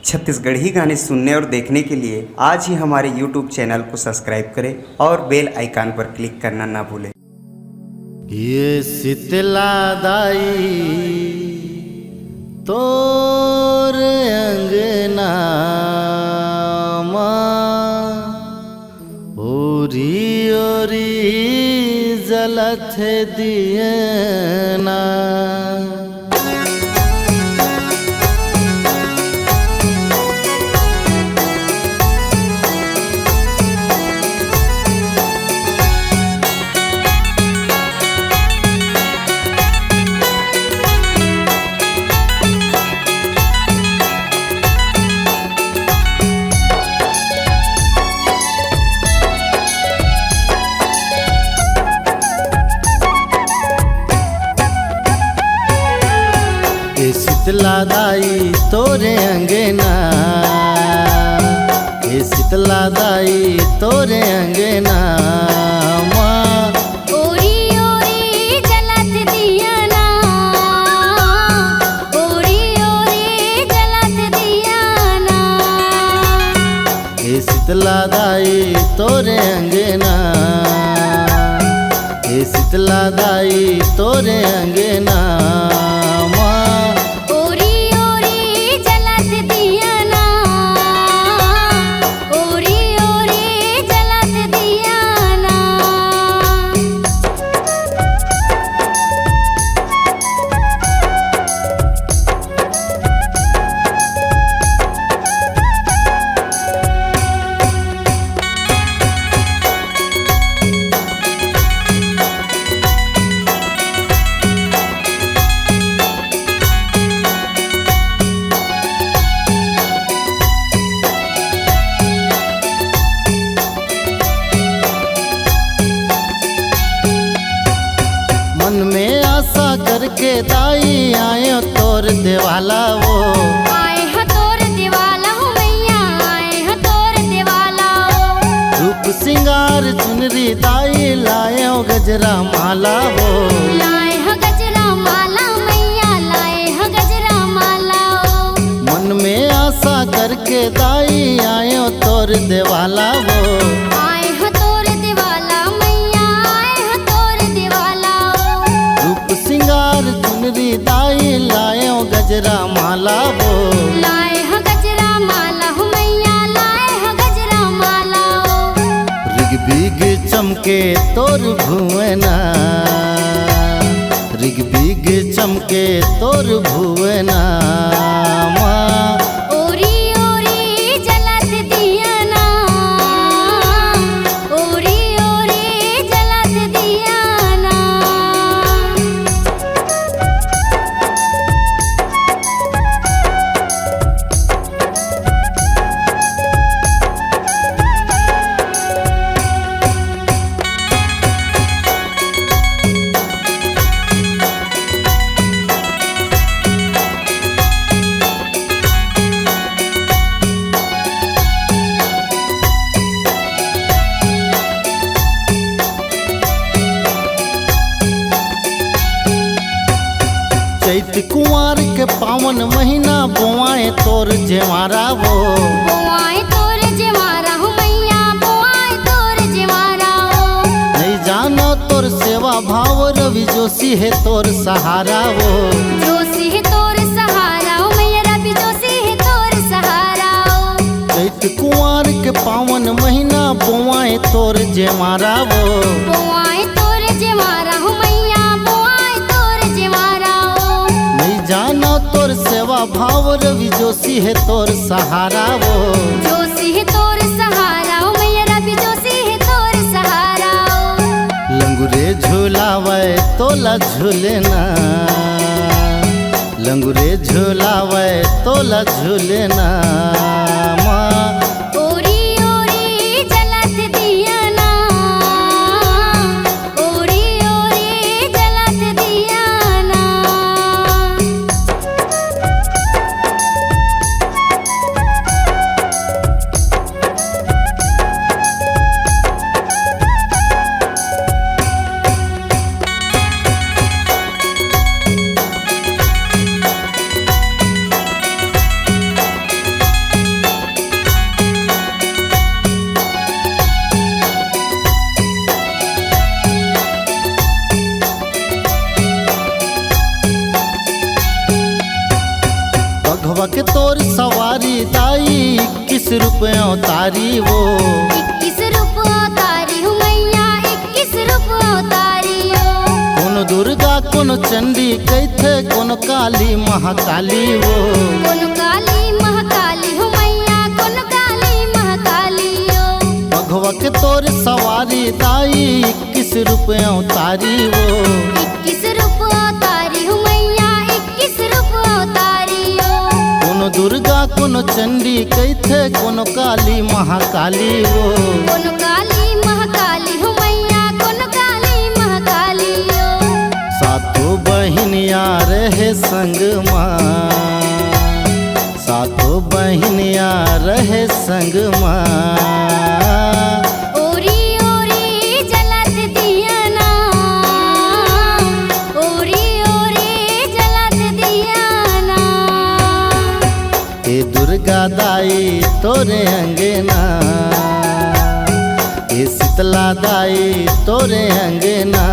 छत्तीसगढ़ी गाने सुनने और देखने के लिए आज ही हमारे YouTube चैनल को सब्सक्राइब करें और बेल आइकन पर क्लिक करना ना भूलें। ये शीतला दाई तोर अंगना ओरी ओरी जलत दियना शीतला दाई तोरे अंगना ये शीतला दाई तोरे अंगना ओरी ओरी जलत दियना ओरी ओरी जलत दियना ये शीतला दाई तोरे अंगना ये शीतला दाई तोरे अंगना करके दाई आयो तोर देवाला वो आए हो तोर देवाला हो मैया आए हो तोर देवाला रूप सिंगार चुनरी दाई लायो गजरा माला वो लाए हो गजरा माला मैया लाए हो गजरा माला मन में आशा करके दाई आयो तोर देवाला वो आए हो तोर देवाला मैया आए हो तोर देवाला रूप सिंगार चुनरी दाई लायो गजरा माला वो लाए हो गजरा माला हो मैया लाए हो गजरा माला रिग बिग चमके तोर भुवना रिग बिग चमके तोर भुवना ओरी ओरी जलत दियना ओरी ओरी जलत दियना चैत कुंवार के पावन महीना बोआए तोर जेवारा वो बोआए तोर जेवारा हो मैया बोआए तोर जेवारा नहीं जानो तोर सेवा भाव रवि जोशी है तोर सहारा वो जोशी है तोर सहारा हो मैया रवि जोशी है तोर सहारा चैत कुंवार के पावन महीना बोआए तोर जेवारा वो बोआए तोर जेवारा हो मैया बोआए तोर जेवारा नहीं जानो तोर सेवा भाव रवि जोशी है तोर सहारा वो जोशी है तोर सहारा हो मैया रवि जोशी है तोर सहारा लंगुरे झूलावे तोला झूलेना लंगुरे झूलावे तोला झूलेना ओरी ओरी जलत दियना ओरी ओरी जलत दियना सवारी दाई 21 रुपयों तारी वो 21 रूप तारी हूँ मैया 21 रूप तारी हो कौन दुर्गा कौन चंडी कैथे कौन काली महाकाली वो कौन काली महाकाली हूँ मैया कौन काली महाकाली हो भगवा के तोर सवारी दाई 21 रुपयों तारी वो 21 रूप तारी हूँ मैया 21 रूप तारी हो कौन दुर्गा कौन चंडी कैथे कौन काली महाकाली वो कौन काली महाकाली हूँ मैया कौन काली महाकाली हो सातों बहनिया रहे संग माँ सातों बहनिया रहे संग माँ ओरी ओरी जलत दिया ना ओरी ओरी जलत दिया ना ए दुर्गा दाई तोरे अंगना ए शीतला दाई तोरे अंगना